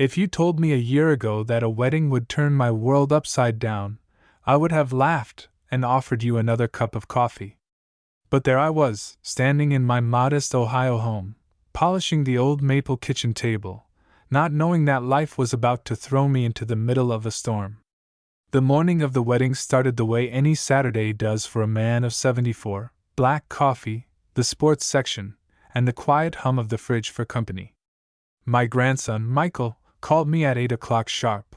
If you told me a year ago that a wedding would turn my world upside down, I would have laughed and offered you another cup of coffee. But there I was, standing in my modest Ohio home, polishing the old maple kitchen table, not knowing that life was about to throw me into the middle of a storm. The morning of the wedding started the way any Saturday does for a man of 74, black coffee, the sports section, and the quiet hum of the fridge for company. My grandson, Michael, called me at 8 o'clock sharp.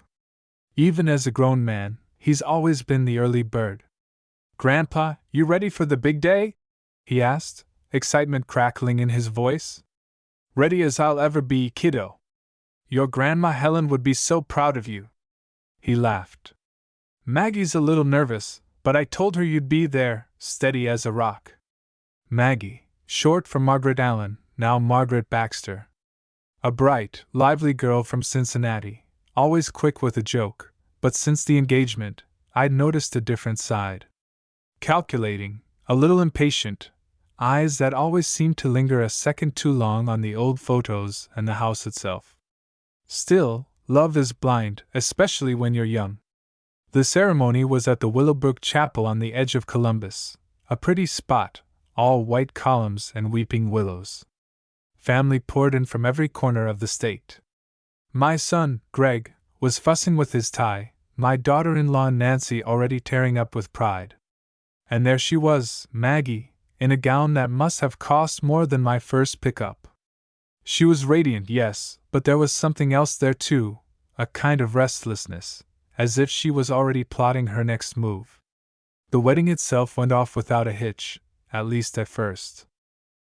Even as a grown man, he's always been the early bird. "Grandpa, you ready for the big day?" he asked, excitement crackling in his voice. "Ready as I'll ever be, kiddo. Your Grandma Helen would be so proud of you." He laughed. "Maggie's a little nervous, but I told her you'd be there, steady as a rock." Maggie, short for Margaret Allen, now Margaret Baxter. A bright, lively girl from Cincinnati, always quick with a joke, but since the engagement, I'd noticed a different side. Calculating, a little impatient, eyes that always seemed to linger a second too long on the old photos and the house itself. Still, love is blind, especially when you're young. The ceremony was at the Willowbrook Chapel on the edge of Columbus, a pretty spot, all white columns and weeping willows. Family poured in from every corner of the state. My son, Greg, was fussing with his tie, my daughter-in-law Nancy already tearing up with pride. And there she was, Maggie, in a gown that must have cost more than my first pickup. She was radiant, yes, but there was something else there too, a kind of restlessness, as if she was already plotting her next move. The wedding itself went off without a hitch, at least at first.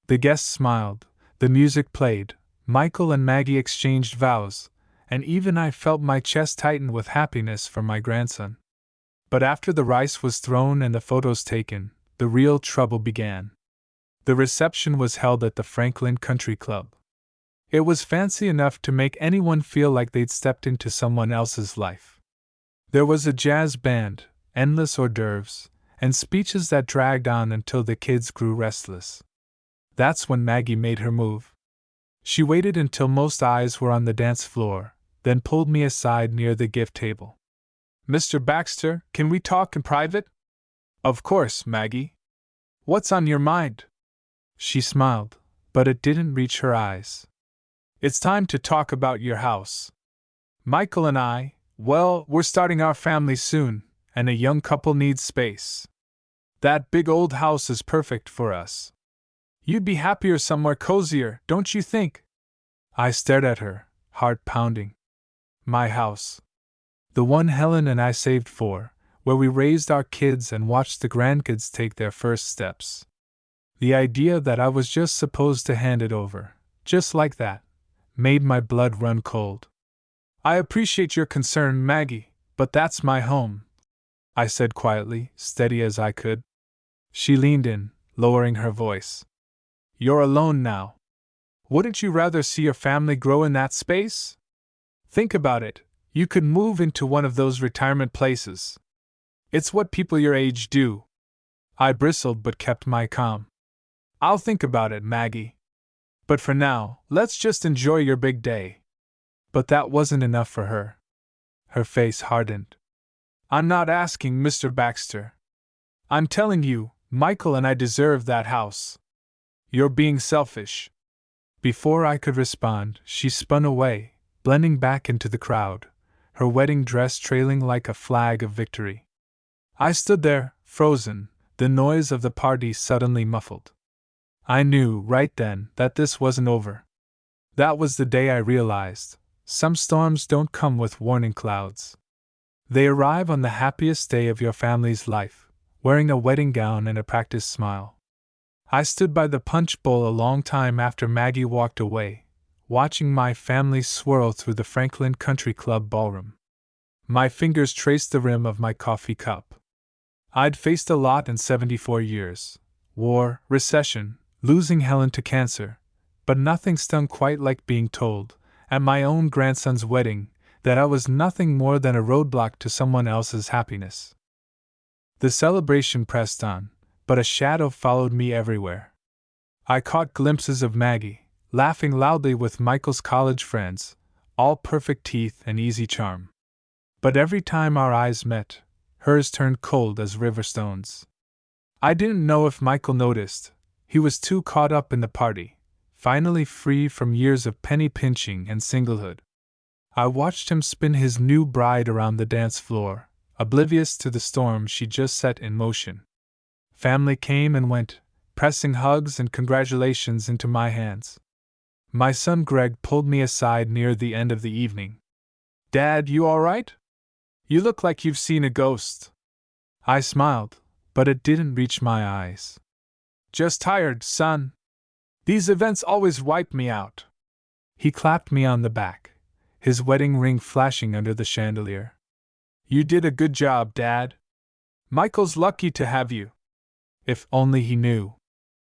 The guests smiled, the music played, Michael and Maggie exchanged vows, and even I felt my chest tighten with happiness for my grandson. But after the rice was thrown and the photos taken, the real trouble began. The reception was held at the Franklin Country Club. It was fancy enough to make anyone feel like they'd stepped into someone else's life. There was a jazz band, endless hors d'oeuvres, and speeches that dragged on until the kids grew restless. That's when Maggie made her move. She waited until most eyes were on the dance floor, then pulled me aside near the gift table. "Mr. Baxter, can we talk in private?" "Of course, Maggie. What's on your mind?" She smiled, but it didn't reach her eyes. "It's time to talk about your house. Michael and I, well, we're starting our family soon, and a young couple needs space. That big old house is perfect for us. You'd be happier somewhere cozier, don't you think?" I stared at her, heart pounding. My house. The one Helen and I saved for, where we raised our kids and watched the grandkids take their first steps. The idea that I was just supposed to hand it over, just like that, made my blood run cold. "I appreciate your concern, Maggie, but that's my home," I said quietly, steady as I could. She leaned in, lowering her voice. "You're alone now. Wouldn't you rather see your family grow in that space? Think about it. You could move into one of those retirement places. It's what people your age do." I bristled but kept my calm. "I'll think about it, Maggie. But for now, let's just enjoy your big day." But that wasn't enough for her. Her face hardened. "I'm not asking, Mr. Baxter. I'm telling you, Michael and I deserve that house. You're being selfish." Before I could respond, she spun away, blending back into the crowd, her wedding dress trailing like a flag of victory. I stood there, frozen, the noise of the party suddenly muffled. I knew right then that this wasn't over. That was the day I realized, some storms don't come with warning clouds. They arrive on the happiest day of your family's life, wearing a wedding gown and a practiced smile. I stood by the punch bowl a long time after Maggie walked away, watching my family swirl through the Franklin Country Club ballroom. My fingers traced the rim of my coffee cup. I'd faced a lot in 74 years. War, recession, losing Helen to cancer, but nothing stung quite like being told, at my own grandson's wedding, that I was nothing more than a roadblock to someone else's happiness. The celebration pressed on, but a shadow followed me everywhere. I caught glimpses of Maggie, laughing loudly with Michael's college friends, all perfect teeth and easy charm. But every time our eyes met, hers turned cold as river stones. I didn't know if Michael noticed. He was too caught up in the party, finally free from years of penny pinching and singlehood. I watched him spin his new bride around the dance floor, oblivious to the storm she just set in motion. Family came and went, pressing hugs and congratulations into my hands. My son Greg pulled me aside near the end of the evening. "Dad, you all right? You look like you've seen a ghost." I smiled, but it didn't reach my eyes. "Just tired, son. These events always wipe me out." He clapped me on the back, his wedding ring flashing under the chandelier. "You did a good job, Dad. Michael's lucky to have you." If only he knew.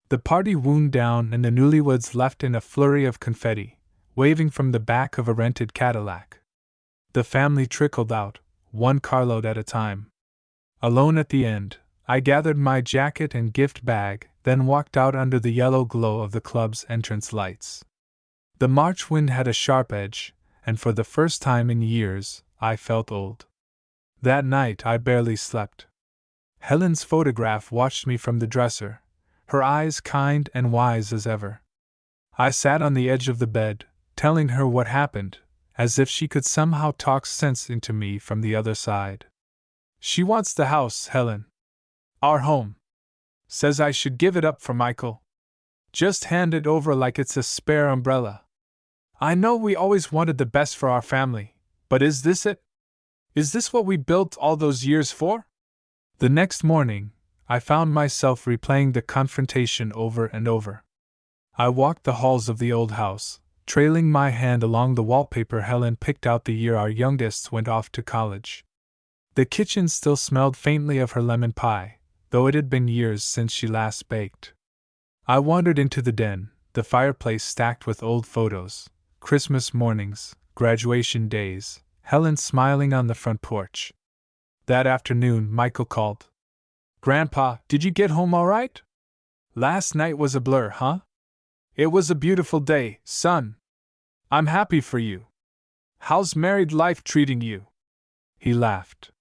The party wound down and the newlyweds left in a flurry of confetti, waving from the back of a rented Cadillac. The family trickled out, one carload at a time. Alone at the end, I gathered my jacket and gift bag, then walked out under the yellow glow of the club's entrance lights. The March wind had a sharp edge, and for the first time in years, I felt old. That night I barely slept. Helen's photograph watched me from the dresser, her eyes kind and wise as ever. I sat on the edge of the bed, telling her what happened, as if she could somehow talk sense into me from the other side. "She wants the house, Helen. Our home. Says I should give it up for Michael. Just hand it over like it's a spare umbrella. I know we always wanted the best for our family, but is this it? Is this what we built all those years for?" The next morning, I found myself replaying the confrontation over and over. I walked the halls of the old house, trailing my hand along the wallpaper Helen picked out the year our youngest went off to college. The kitchen still smelled faintly of her lemon pie, though it had been years since she last baked. I wandered into the den, the fireplace stacked with old photos, Christmas mornings, graduation days, Helen smiling on the front porch. That afternoon, Michael called. "Grandpa, did you get home all right? Last night was a blur, huh? It was a beautiful day, son. I'm happy for you. How's married life treating you?" He laughed.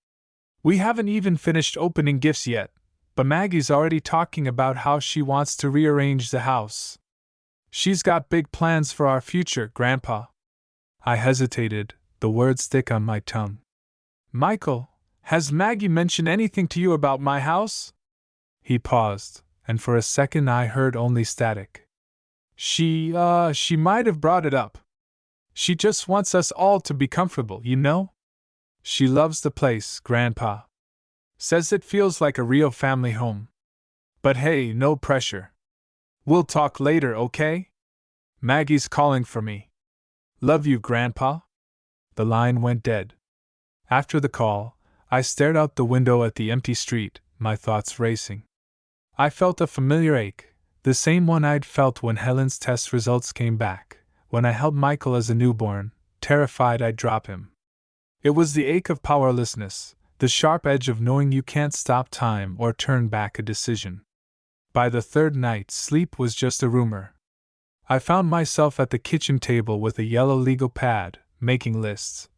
"We haven't even finished opening gifts yet, but Maggie's already talking about how she wants to rearrange the house. She's got big plans for our future, Grandpa." I hesitated, the words thick on my tongue. "Michael, has Maggie mentioned anything to you about my house?" He paused, and for a second I heard only static. She might have brought it up. She just wants us all to be comfortable, you know? She loves the place, Grandpa. Says it feels like a real family home. But hey, no pressure. We'll talk later, okay? Maggie's calling for me. Love you, Grandpa." The line went dead. After the call, I stared out the window at the empty street, my thoughts racing. I felt a familiar ache, the same one I'd felt when Helen's test results came back, when I held Michael as a newborn, terrified I'd drop him. It was the ache of powerlessness, the sharp edge of knowing you can't stop time or turn back a decision. By the third night, sleep was just a rumor. I found myself at the kitchen table with a yellow legal pad, making lists.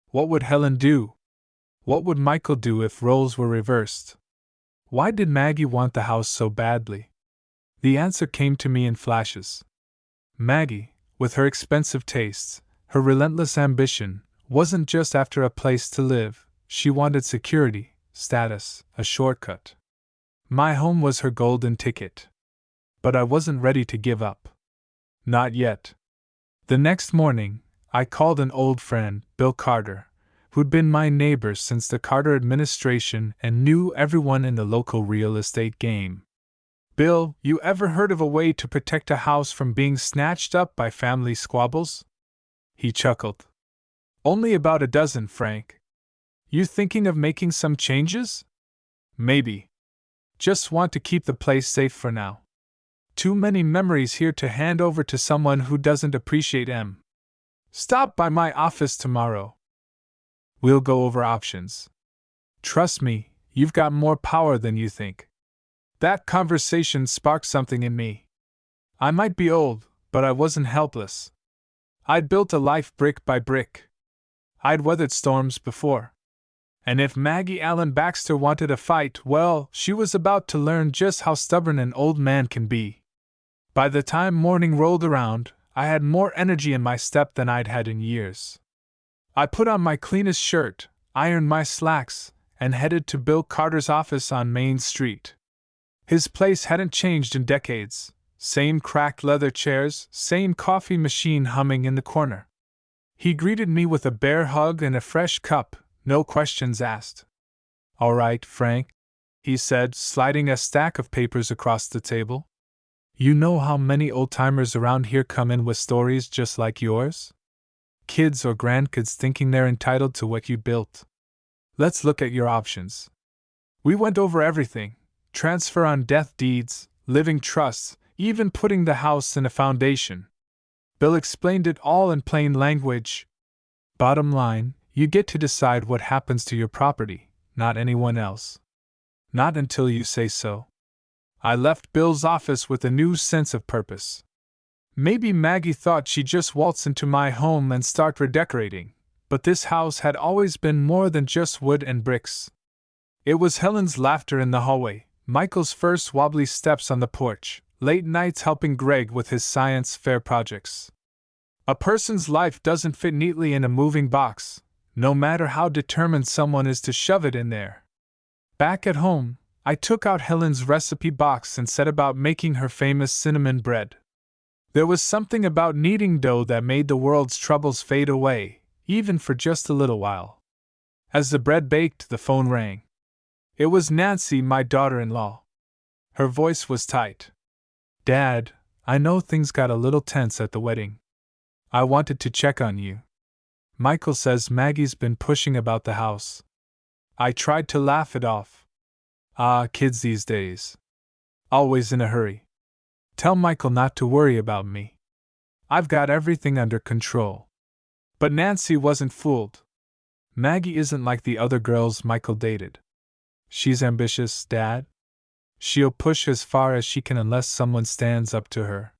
What would Helen do? What would Michael do if roles were reversed? Why did Maggie want the house so badly? The answer came to me in flashes. Maggie, with her expensive tastes, her relentless ambition, wasn't just after a place to live, she wanted security, status, a shortcut. My home was her golden ticket. But I wasn't ready to give up. Not yet. The next morning, I called an old friend, Bill Carter, who'd been my neighbor since the Carter administration and knew everyone in the local real estate game. "Bill, you ever heard of a way to protect a house from being snatched up by family squabbles?" He chuckled. "Only about a dozen, Frank. You thinking of making some changes?" "Maybe. Just want to keep the place safe for now. Too many memories here to hand over to someone who doesn't appreciate 'em. Stop by my office tomorrow. We'll go over options. Trust me, you've got more power than you think." That conversation sparked something in me. I might be old, but I wasn't helpless. I'd built a life brick by brick. I'd weathered storms before. And if Maggie Allen Baxter wanted a fight, well, she was about to learn just how stubborn an old man can be. By the time morning rolled around, I had more energy in my step than I'd had in years. I put on my cleanest shirt, ironed my slacks, and headed to Bill Carter's office on Main Street. His place hadn't changed in decades. Same cracked leather chairs, same coffee machine humming in the corner. He greeted me with a bear hug and a fresh cup, no questions asked. "All right, Frank," he said, sliding a stack of papers across the table. "You know how many old-timers around here come in with stories just like yours? Kids or grandkids thinking they're entitled to what you built. Let's look at your options." We went over everything: transfer on death deeds, living trusts, even putting the house in a foundation. Bill explained it all in plain language. Bottom line, you get to decide what happens to your property, not anyone else. Not until you say so. I left Bill's office with a new sense of purpose. Maybe Maggie thought she'd just waltz into my home and start redecorating, but this house had always been more than just wood and bricks. It was Helen's laughter in the hallway, Michael's first wobbly steps on the porch, late nights helping Greg with his science fair projects. A person's life doesn't fit neatly in a moving box, no matter how determined someone is to shove it in there. Back at home, I took out Helen's recipe box and set about making her famous cinnamon bread. There was something about kneading dough that made the world's troubles fade away, even for just a little while. As the bread baked, the phone rang. It was Nancy, my daughter-in-law. Her voice was tight. "Dad, I know things got a little tense at the wedding. I wanted to check on you. Michael says Maggie's been pushing about the house." I tried to laugh it off. Kids these days. Always in a hurry. Tell Michael not to worry about me. I've got everything under control. But Nancy wasn't fooled. Maggie isn't like the other girls Michael dated. She's ambitious, Dad. She'll push as far as she can unless someone stands up to her.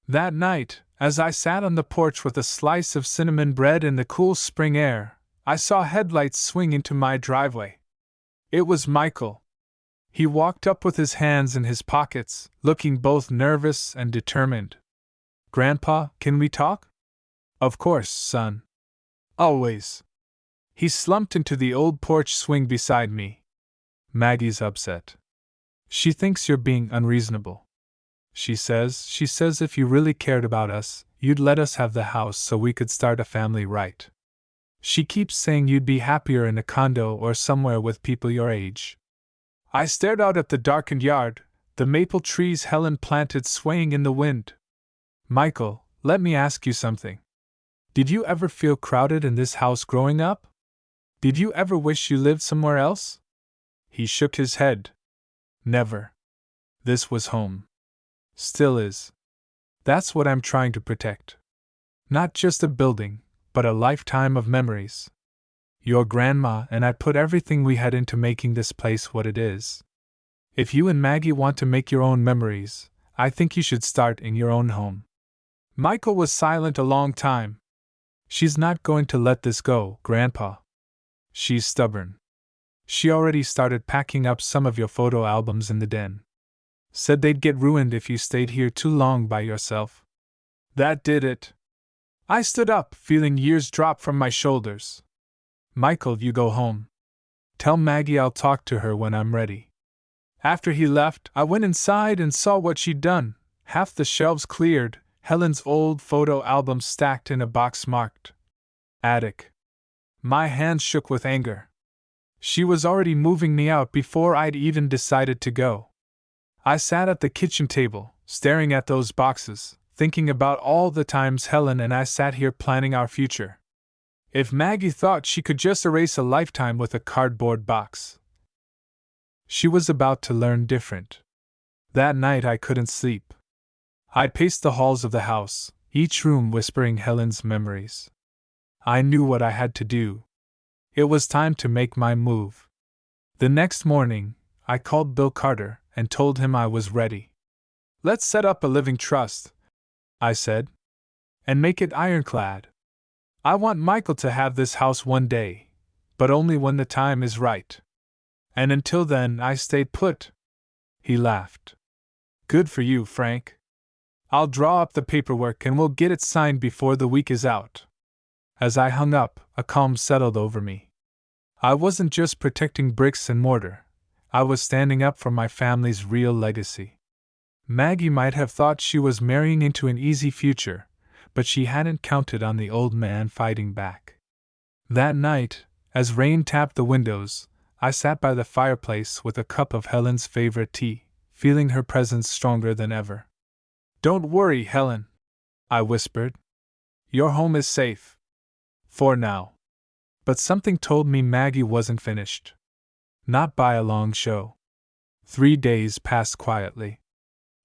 That night, as I sat on the porch with a slice of cinnamon bread in the cool spring air, I saw headlights swing into my driveway. It was Michael. He walked up with his hands in his pockets, looking both nervous and determined. "Grandpa, can we talk?" "Of course, son. Always." He slumped into the old porch swing beside me. "Maggie's upset. She thinks you're being unreasonable. She says if you really cared about us, you'd let us have the house so we could start a family right. She keeps saying you'd be happier in a condo or somewhere with people your age." I stared out at the darkened yard, the maple trees Helen planted swaying in the wind. "Michael, let me ask you something. Did you ever feel crowded in this house growing up? Did you ever wish you lived somewhere else?" He shook his head. "Never. This was home. Still is. That's what I'm trying to protect. Not just a building, but a lifetime of memories. Your grandma and I put everything we had into making this place what it is. If you and Maggie want to make your own memories, I think you should start in your own home." Michael was silent a long time. "She's not going to let this go, Grandpa. She's stubborn. She already started packing up some of your photo albums in the den. Said they'd get ruined if you stayed here too long by yourself." That did it. I stood up, feeling years drop from my shoulders. "Michael, you go home. Tell Maggie I'll talk to her when I'm ready." After he left, I went inside and saw what she'd done. Half the shelves cleared, Helen's old photo albums stacked in a box marked attic. My hands shook with anger. She was already moving me out before I'd even decided to go. I sat at the kitchen table, staring at those boxes, thinking about all the times Helen and I sat here planning our future. If Maggie thought she could just erase a lifetime with a cardboard box, she was about to learn different. That night I couldn't sleep. I paced the halls of the house, each room whispering Helen's memories. I knew what I had to do. It was time to make my move. The next morning, I called Bill Carter and told him I was ready. "Let's set up a living trust," I said. and make it ironclad. I want Michael to have this house one day, but only when the time is right. And until then, I stayed put." He laughed. "Good for you, Frank. I'll draw up the paperwork and we'll get it signed before the week is out." As I hung up, a calm settled over me. I wasn't just protecting bricks and mortar, I was standing up for my family's real legacy. Maggie might have thought she was marrying into an easy future, but she hadn't counted on the old man fighting back. That night, as rain tapped the windows, I sat by the fireplace with a cup of Helen's favorite tea, feeling her presence stronger than ever. "Don't worry, Helen," I whispered. "Your home is safe. For now." But something told me Maggie wasn't finished. Not by a long show. 3 days passed quietly.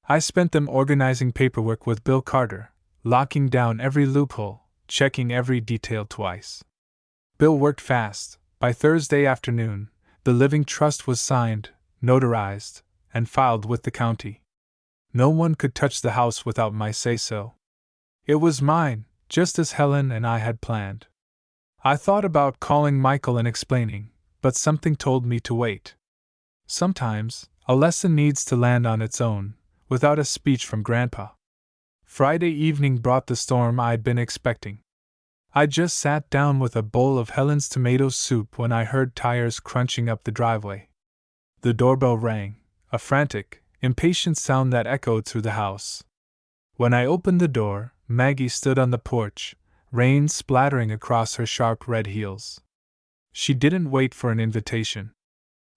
I spent them organizing paperwork with Bill Carter, locking down every loophole, checking every detail twice. Bill worked fast. By Thursday afternoon, the living trust was signed, notarized, and filed with the county. No one could touch the house without my say-so. It was mine, just as Helen and I had planned. I thought about calling Michael and explaining, but something told me to wait. Sometimes, a lesson needs to land on its own, without a speech from Grandpa. Friday evening brought the storm I'd been expecting. I just sat down with a bowl of Helen's tomato soup when I heard tires crunching up the driveway. The doorbell rang, a frantic, impatient sound that echoed through the house. When I opened the door, Maggie stood on the porch, rain splattering across her sharp red heels. She didn't wait for an invitation.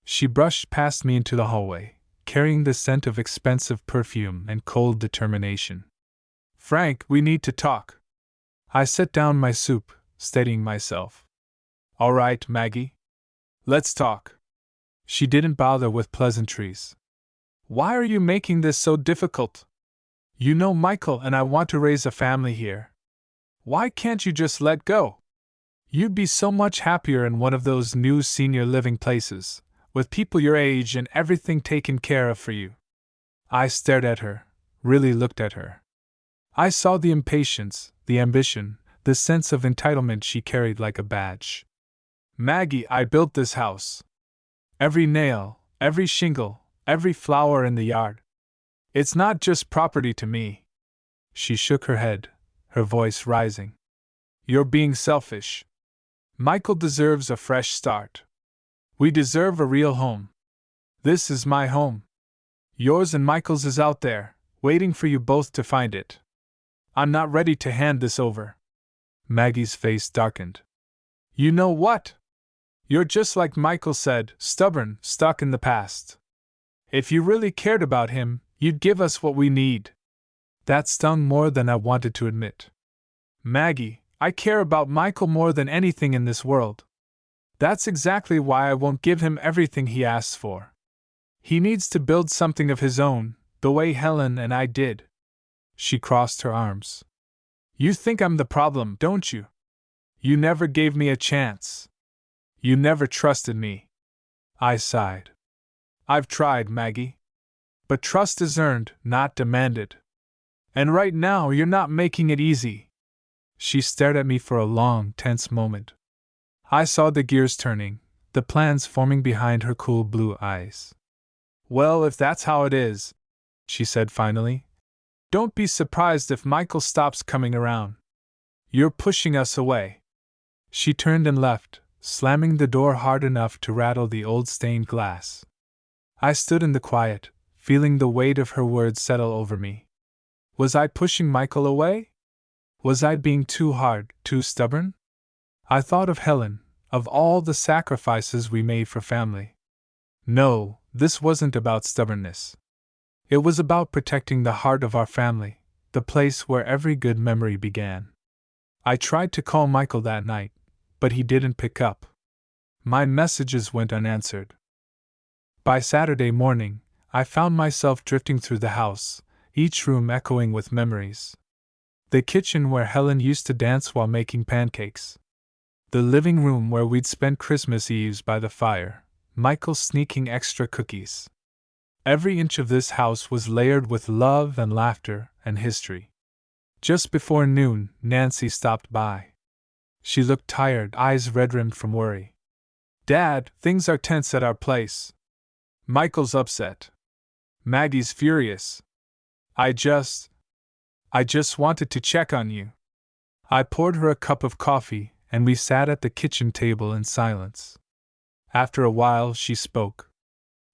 She brushed past me into the hallway, carrying the scent of expensive perfume and cold determination. "Frank, we need to talk." I set down my soup, steadying myself. "All right, Maggie. Let's talk." She didn't bother with pleasantries. "Why are you making this so difficult? You know Michael and I want to raise a family here. Why can't you just let go? You'd be so much happier in one of those new senior living places, with people your age and everything taken care of for you." I stared at her, really looked at her. I saw the impatience, the ambition, the sense of entitlement she carried like a badge. "Maggie, I built this house. Every nail, every shingle, every flower in the yard. It's not just property to me." She shook her head, her voice rising. "You're being selfish. Michael deserves a fresh start. We deserve a real home. This is my home. Yours and Michael's is out there, waiting for you both to find it. I'm not ready to hand this over." Maggie's face darkened. "You know what? You're just like Michael said, stubborn, stuck in the past. If you really cared about him, you'd give us what we need." That stung more than I wanted to admit. "Maggie, I care about Michael more than anything in this world. That's exactly why I won't give him everything he asks for. He needs to build something of his own, the way Helen and I did." She crossed her arms. "You think I'm the problem, don't you? You never gave me a chance. You never trusted me." I sighed. "I've tried, Maggie. But trust is earned, not demanded. And right now you're not making it easy." She stared at me for a long, tense moment. I saw the gears turning, the plans forming behind her cool blue eyes. "Well, if that's how it is," she said finally, "don't be surprised if Michael stops coming around. You're pushing us away." She turned and left, slamming the door hard enough to rattle the old stained glass. I stood in the quiet, feeling the weight of her words settle over me. Was I pushing Michael away? Was I being too hard, too stubborn? I thought of Helen, of all the sacrifices we made for family. No, this wasn't about stubbornness. It was about protecting the heart of our family, the place where every good memory began. I tried to call Michael that night, but he didn't pick up. My messages went unanswered. By Saturday morning, I found myself drifting through the house, each room echoing with memories. The kitchen where Helen used to dance while making pancakes. The living room where we'd spent Christmas Eves by the fire, Michael sneaking extra cookies. Every inch of this house was layered with love and laughter and history. Just before noon, Nancy stopped by. She looked tired, eyes red-rimmed from worry. Dad, things are tense at our place. Michael's upset. Maggie's furious. I just wanted to check on you. I poured her a cup of coffee, and we sat at the kitchen table in silence. After a while, she spoke.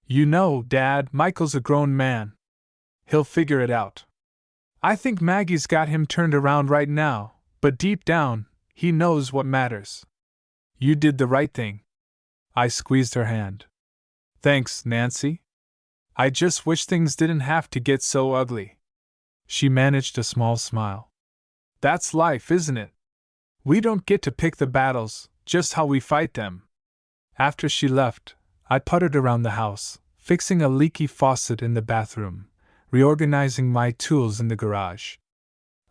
You know, Dad, Michael's a grown man. He'll figure it out. I think Maggie's got him turned around right now, but deep down, he knows what matters. You did the right thing. I squeezed her hand. Thanks, Nancy. I just wish things didn't have to get so ugly. She managed a small smile. That's life, isn't it? We don't get to pick the battles, just how we fight them. After she left, I puttered around the house, fixing a leaky faucet in the bathroom, reorganizing my tools in the garage.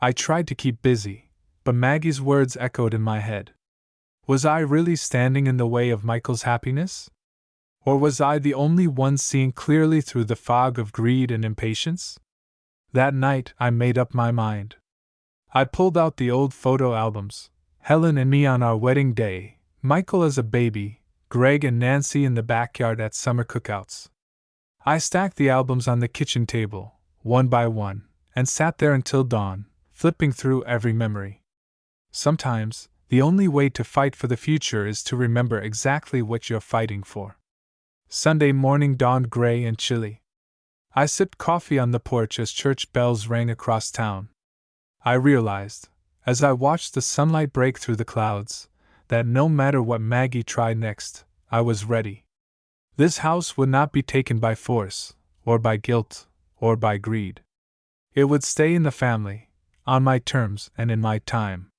I tried to keep busy, but Maggie's words echoed in my head. Was I really standing in the way of Michael's happiness? Or was I the only one seeing clearly through the fog of greed and impatience? That night, I made up my mind. I pulled out the old photo albums, Helen and me on our wedding day, Michael as a baby, Greg and Nancy in the backyard at summer cookouts. I stacked the albums on the kitchen table, one by one, and sat there until dawn, flipping through every memory. Sometimes, the only way to fight for the future is to remember exactly what you're fighting for. Sunday morning dawned gray and chilly. I sipped coffee on the porch as church bells rang across town. I realized, as I watched the sunlight break through the clouds, that no matter what Maggie tried next, I was ready. This house would not be taken by force, or by guilt, or by greed. It would stay in the family, on my terms and in my time.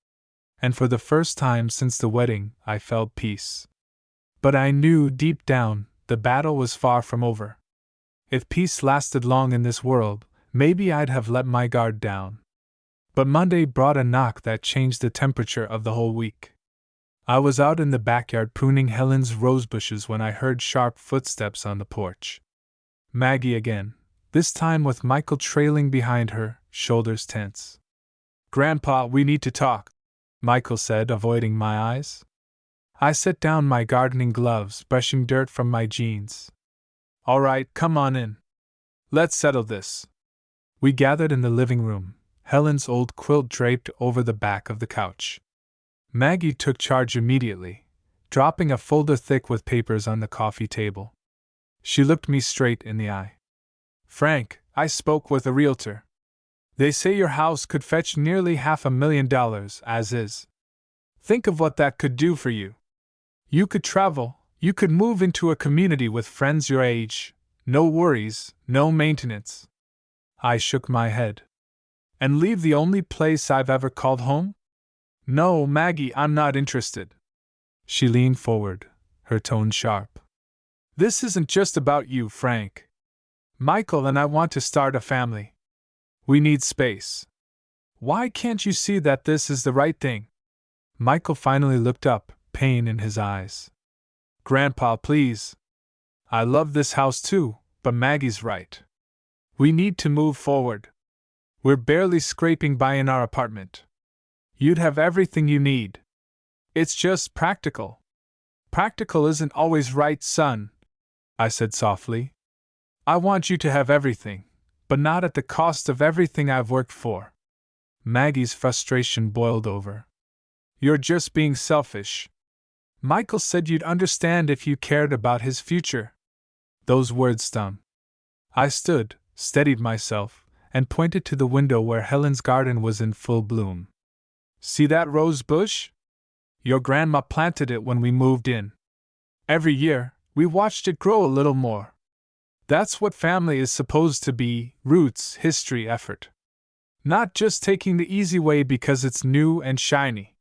And for the first time since the wedding, I felt peace. But I knew deep down, the battle was far from over. If peace lasted long in this world, maybe I'd have let my guard down. But Monday brought a knock that changed the temperature of the whole week. I was out in the backyard pruning Helen's rosebushes when I heard sharp footsteps on the porch. Maggie again, this time with Michael trailing behind her, shoulders tense. Grandpa, we need to talk, Michael said, avoiding my eyes. I set down my gardening gloves, brushing dirt from my jeans. All right, come on in. Let's settle this. We gathered in the living room, Helen's old quilt draped over the back of the couch. Maggie took charge immediately, dropping a folder thick with papers on the coffee table. She looked me straight in the eye. Frank, I spoke with a realtor. They say your house could fetch nearly $500,000 as is. Think of what that could do for you. You could travel, you could move into a community with friends your age, no worries, no maintenance. I shook my head. And leave the only place I've ever called home? No, Maggie, I'm not interested. She leaned forward, her tone sharp. This isn't just about you, Frank. Michael and I want to start a family. We need space. Why can't you see that this is the right thing? Michael finally looked up, pain in his eyes. Grandpa, please. I love this house too, but Maggie's right. We need to move forward. We're barely scraping by in our apartment. You'd have everything you need. It's just practical. Practical isn't always right, son, I said softly. I want you to have everything, but not at the cost of everything I've worked for. Maggie's frustration boiled over. You're just being selfish. Michael said you'd understand if you cared about his future. Those words stung. I stood, steadied myself, and pointed to the window where Helen's garden was in full bloom. See that rose bush? Your grandma planted it when we moved in. Every year, we watched it grow a little more. That's what family is supposed to be: roots, history, effort. Not just taking the easy way because it's new and shiny.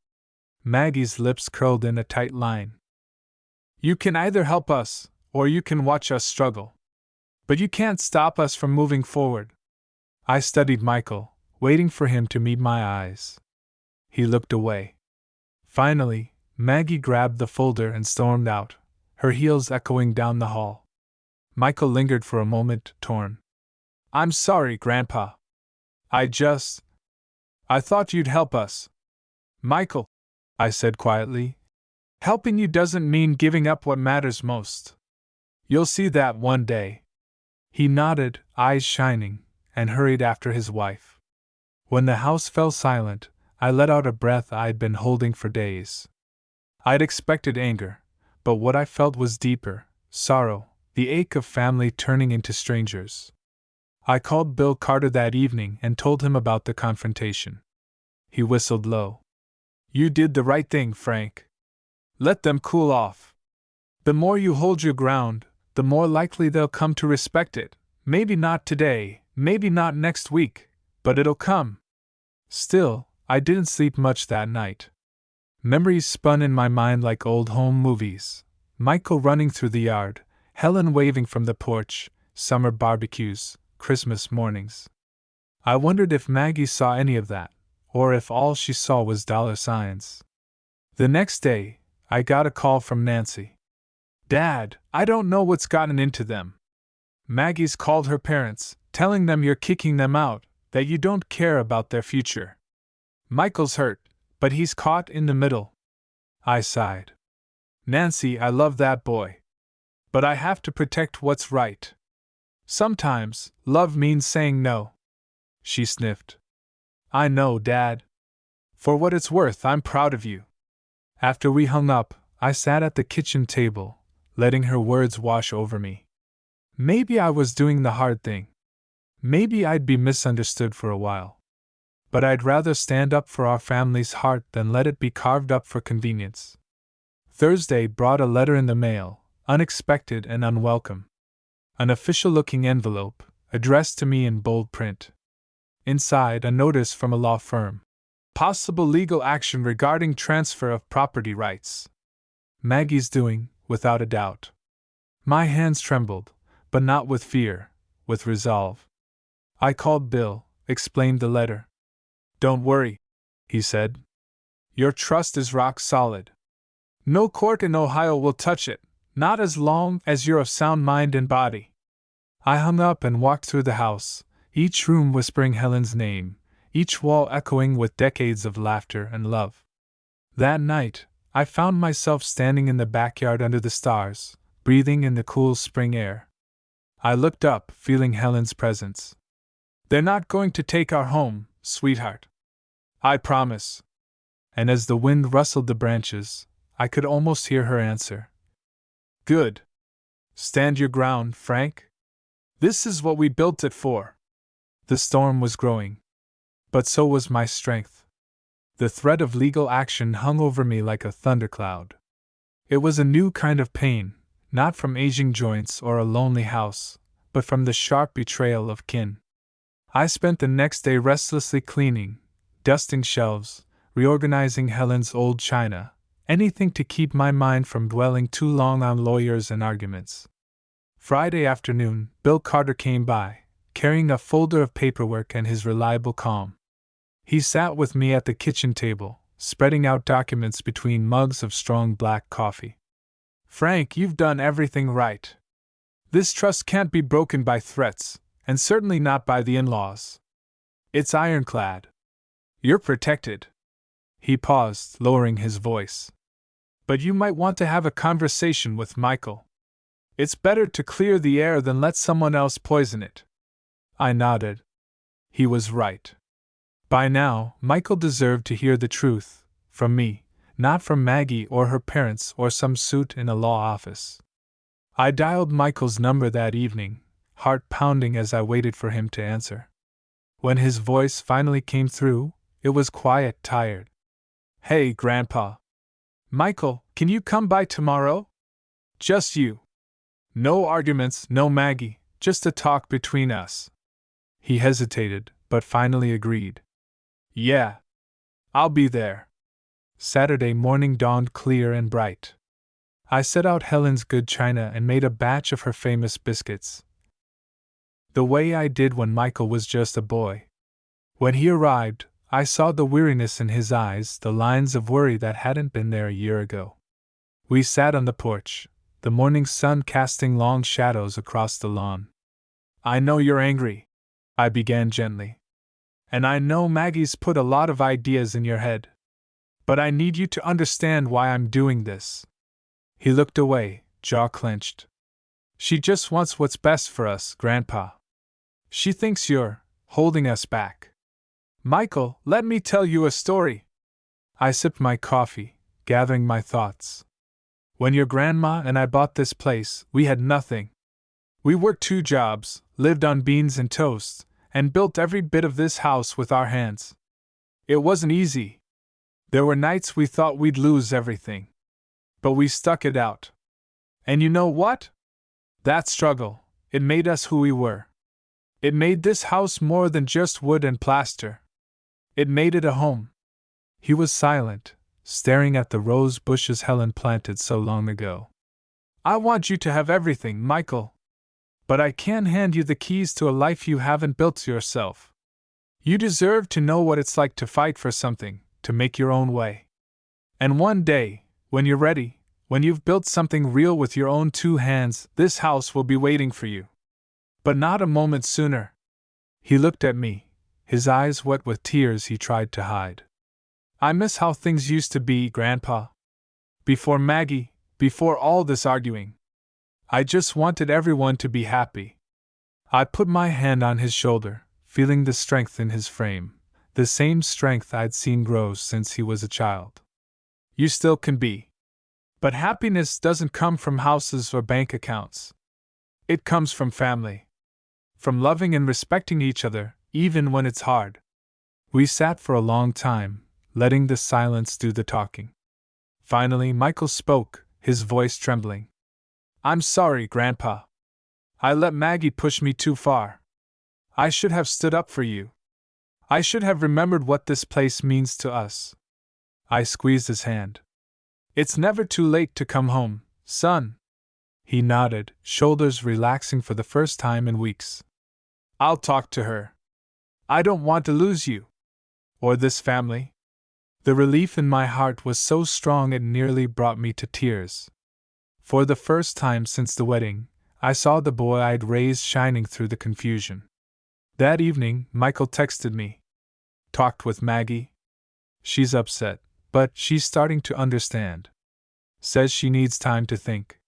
Maggie's lips curled in a tight line. You can either help us, or you can watch us struggle. But you can't stop us from moving forward. I studied Michael, waiting for him to meet my eyes. He looked away. Finally, Maggie grabbed the folder and stormed out, her heels echoing down the hall. Michael lingered for a moment, torn. I'm sorry, Grandpa. I just... I thought you'd help us. Michael, I said quietly, helping you doesn't mean giving up what matters most. You'll see that one day. He nodded, eyes shining, and hurried after his wife. When the house fell silent, I let out a breath I'd been holding for days. I'd expected anger, but what I felt was deeper: sorrow, the ache of family turning into strangers. I called Bill Carter that evening and told him about the confrontation. He whistled low. You did the right thing, Frank. Let them cool off. The more you hold your ground, the more likely they'll come to respect it. Maybe not today, maybe not next week, but it'll come. Still, I didn't sleep much that night. Memories spun in my mind like old home movies. Michael running through the yard, Helen waving from the porch, summer barbecues, Christmas mornings. I wondered if Maggie saw any of that, or if all she saw was dollar signs. The next day, I got a call from Nancy. Dad, I don't know what's gotten into them. Maggie's called her parents, telling them you're kicking them out, that you don't care about their future. Michael's hurt, but he's caught in the middle. I sighed. Nancy, I love that boy. But I have to protect what's right. Sometimes, love means saying no. She sniffed. I know, Dad. For what it's worth, I'm proud of you. After we hung up, I sat at the kitchen table, letting her words wash over me. Maybe I was doing the hard thing. Maybe I'd be misunderstood for a while. But I'd rather stand up for our family's heart than let it be carved up for convenience. Thursday brought a letter in the mail, unexpected and unwelcome. An official-looking envelope, addressed to me in bold print. Inside, a notice from a law firm. Possible legal action regarding transfer of property rights. Maggie's doing, without a doubt. My hands trembled, but not with fear, with resolve. I called Bill, explained the letter. Don't worry, he said. Your trust is rock solid. No court in Ohio will touch it, not as long as you're of sound mind and body. I hung up and walked through the house, each room whispering Helen's name, each wall echoing with decades of laughter and love. That night, I found myself standing in the backyard under the stars, breathing in the cool spring air. I looked up, feeling Helen's presence. They're not going to take our home, sweetheart. I promise. And as the wind rustled the branches, I could almost hear her answer. Good. Stand your ground, Frank. This is what we built it for. The storm was growing. But so was my strength. The threat of legal action hung over me like a thundercloud. It was a new kind of pain, not from aging joints or a lonely house, but from the sharp betrayal of kin. I spent the next day restlessly cleaning, dusting shelves, reorganizing Helen's old china, anything to keep my mind from dwelling too long on lawyers and arguments. Friday afternoon, Bill Carter came by, carrying a folder of paperwork and his reliable calm. He sat with me at the kitchen table, spreading out documents between mugs of strong black coffee. Frank, you've done everything right. This trust can't be broken by threats, and certainly not by the in-laws. It's ironclad. You're protected. He paused, lowering his voice. But you might want to have a conversation with Michael. It's better to clear the air than let someone else poison it. I nodded. He was right. By now, Michael deserved to hear the truth, from me, not from Maggie or her parents or some suit in a law office. I dialed Michael's number that evening, heart pounding as I waited for him to answer. When his voice finally came through, it was quiet, tired. Hey, Grandpa. Michael, can you come by tomorrow? Just you. No arguments, no Maggie, just a talk between us. He hesitated, but finally agreed. Yeah. I'll be there. Saturday morning dawned clear and bright. I set out Helen's good china and made a batch of her famous biscuits. The way I did when Michael was just a boy. When he arrived, I saw the weariness in his eyes, the lines of worry that hadn't been there a year ago. We sat on the porch, the morning sun casting long shadows across the lawn. I know you're angry, I began gently. And I know Maggie's put a lot of ideas in your head. But I need you to understand why I'm doing this. He looked away, jaw clenched. She just wants what's best for us, Grandpa. She thinks you're holding us back. Michael, let me tell you a story. I sipped my coffee, gathering my thoughts. When your grandma and I bought this place, we had nothing. We worked 2 jobs, lived on beans and toast, and built every bit of this house with our hands. It wasn't easy. There were nights we thought we'd lose everything. But we stuck it out. And you know what? That struggle, it made us who we were. It made this house more than just wood and plaster. It made it a home. He was silent, staring at the rose bushes Helen planted so long ago. I want you to have everything, Michael. But I can't hand you the keys to a life you haven't built yourself. You deserve to know what it's like to fight for something, to make your own way. And one day, when you're ready, when you've built something real with your own 2 hands, this house will be waiting for you. But not a moment sooner. He looked at me, his eyes wet with tears he tried to hide. I miss how things used to be, Grandpa. Before Maggie, before all this arguing. I just wanted everyone to be happy. I put my hand on his shoulder, feeling the strength in his frame, the same strength I'd seen grow since he was a child. You still can be. But happiness doesn't come from houses or bank accounts. It comes from family. From loving and respecting each other, even when it's hard. We sat for a long time, letting the silence do the talking. Finally, Michael spoke, his voice trembling. I'm sorry, Grandpa. I let Maggie push me too far. I should have stood up for you. I should have remembered what this place means to us. I squeezed his hand. It's never too late to come home, son. He nodded, shoulders relaxing for the first time in weeks. I'll talk to her. I don't want to lose you. Or this family. The relief in my heart was so strong it nearly brought me to tears. For the first time since the wedding, I saw the boy I'd raised shining through the confusion. That evening, Michael texted me. Talked with Maggie. She's upset, but she's starting to understand. Says she needs time to think.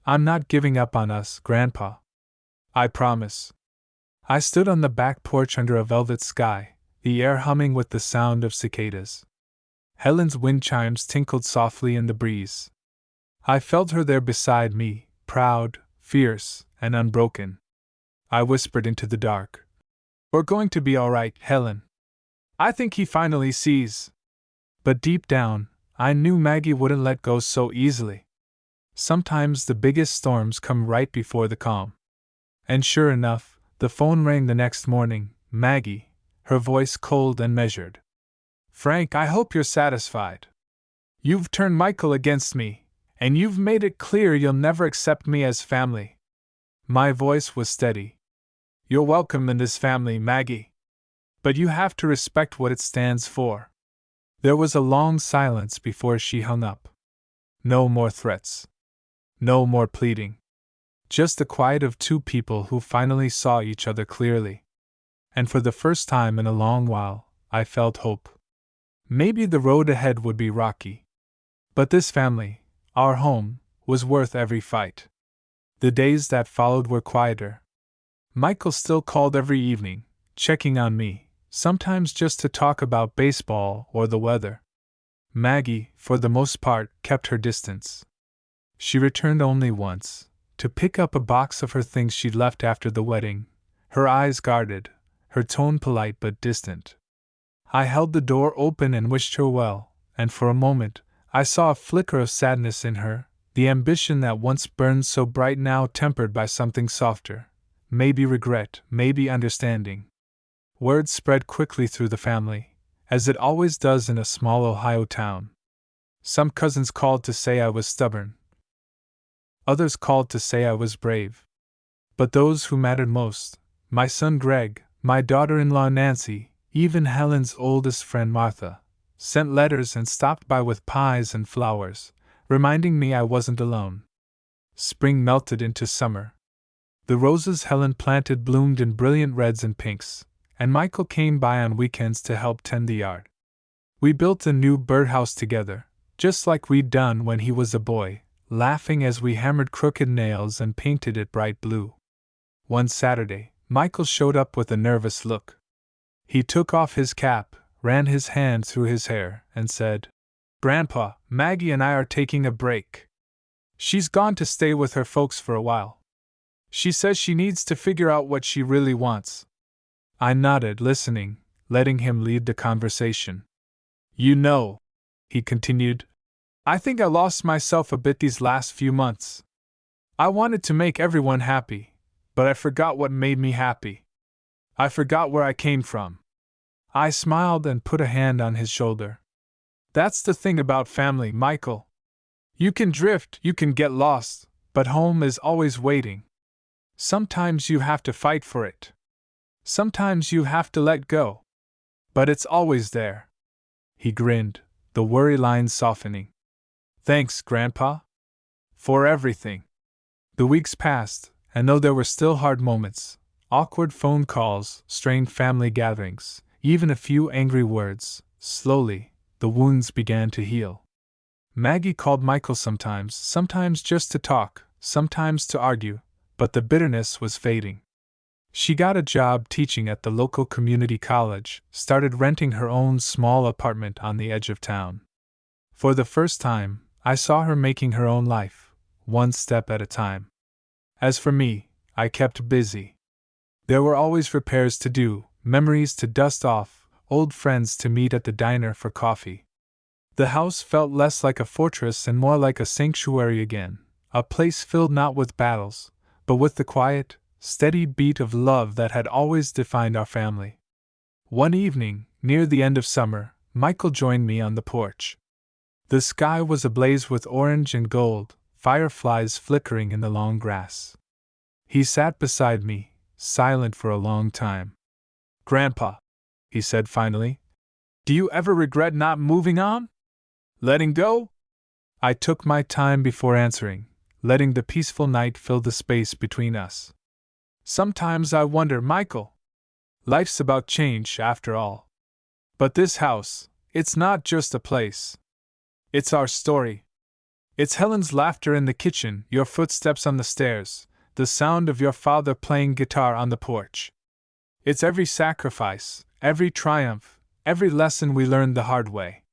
I'm not giving up on us, Grandpa. I promise. I stood on the back porch under a velvet sky, the air humming with the sound of cicadas. Helen's wind chimes tinkled softly in the breeze. I felt her there beside me, proud, fierce, and unbroken. I whispered into the dark. We're going to be all right, Helen. I think he finally sees. But deep down, I knew Maggie wouldn't let go so easily. Sometimes the biggest storms come right before the calm. And sure enough, the phone rang the next morning. Maggie, her voice cold and measured. Frank, I hope you're satisfied. You've turned Michael against me, and you've made it clear you'll never accept me as family. My voice was steady. You're welcome in this family, Maggie. But you have to respect what it stands for. There was a long silence before she hung up. No more threats. No more pleading. Just the quiet of 2 people who finally saw each other clearly. And for the first time in a long while, I felt hope. Maybe the road ahead would be rocky. But this family, our home, was worth every fight. The days that followed were quieter. Michael still called every evening, checking on me, sometimes just to talk about baseball or the weather. Maggie, for the most part, kept her distance. She returned only once, to pick up a box of her things she'd left after the wedding, her eyes guarded, her tone polite but distant. I held the door open and wished her well, and for a moment, I saw a flicker of sadness in her, the ambition that once burned so bright now tempered by something softer, maybe regret, maybe understanding. Word spread quickly through the family, as it always does in a small Ohio town. Some cousins called to say I was stubborn. Others called to say I was brave. But those who mattered most, my son Greg, my daughter-in-law Nancy, even Helen's oldest friend Martha, sent letters and stopped by with pies and flowers, reminding me I wasn't alone. Spring melted into summer. The roses Helen planted bloomed in brilliant reds and pinks, and Michael came by on weekends to help tend the yard. We built a new birdhouse together, just like we'd done when he was a boy, laughing as we hammered crooked nails and painted it bright blue. One Saturday, Michael showed up with a nervous look. He took off his cap, ran his hand through his hair, and said, "Grandpa, Maggie and I are taking a break. She's gone to stay with her folks for a while. She says she needs to figure out what she really wants." I nodded, listening, letting him lead the conversation. "You know," he continued, "I think I lost myself a bit these last few months. I wanted to make everyone happy, but I forgot what made me happy. I forgot where I came from." I smiled and put a hand on his shoulder. "That's the thing about family, Michael. You can drift, you can get lost, but home is always waiting. Sometimes you have to fight for it. Sometimes you have to let go. But it's always there." He grinned, the worry lines softening. "Thanks, Grandpa. For everything." The weeks passed, and though there were still hard moments, awkward phone calls, strained family gatherings, even a few angry words, slowly, the wounds began to heal. Maggie called Michael sometimes just to talk, sometimes to argue, but the bitterness was fading. She got a job teaching at the local community college, started renting her own small apartment on the edge of town. For the first time, I saw her making her own life, one step at a time. As for me, I kept busy. There were always repairs to do, memories to dust off, old friends to meet at the diner for coffee. The house felt less like a fortress and more like a sanctuary again, a place filled not with battles, but with the quiet, steady beat of love that had always defined our family. One evening, near the end of summer, Michael joined me on the porch. The sky was ablaze with orange and gold, fireflies flickering in the long grass. He sat beside me, silent for a long time. "Grandpa," he said finally, "do you ever regret not moving on? Letting go?" I took my time before answering, letting the peaceful night fill the space between us. "Sometimes I wonder, Michael. Life's about change, after all. But this house, it's not just a place. It's our story. It's Helen's laughter in the kitchen, your footsteps on the stairs, the sound of your father playing guitar on the porch. It's every sacrifice, every triumph, every lesson we learned the hard way."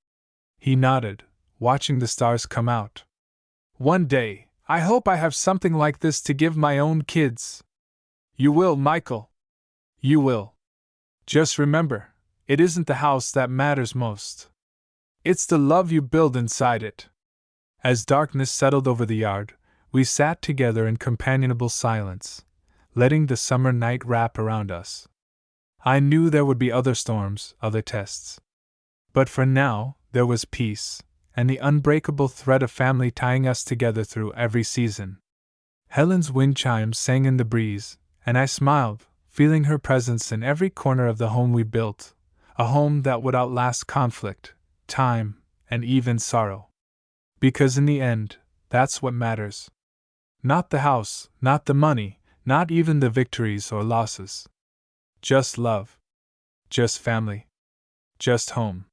He nodded, watching the stars come out. "One day, I hope I have something like this to give my own kids." "You will, Michael. You will. Just remember, it isn't the house that matters most. It's the love you build inside it." As darkness settled over the yard, we sat together in companionable silence, letting the summer night wrap around us. I knew there would be other storms, other tests. But for now, there was peace, and the unbreakable thread of family tying us together through every season. Helen's wind chimes sang in the breeze, and I smiled, feeling her presence in every corner of the home we built, a home that would outlast conflict, time, and even sorrow. Because in the end, that's what matters. Not the house, not the money, not even the victories or losses. Just love. Just family. Just home.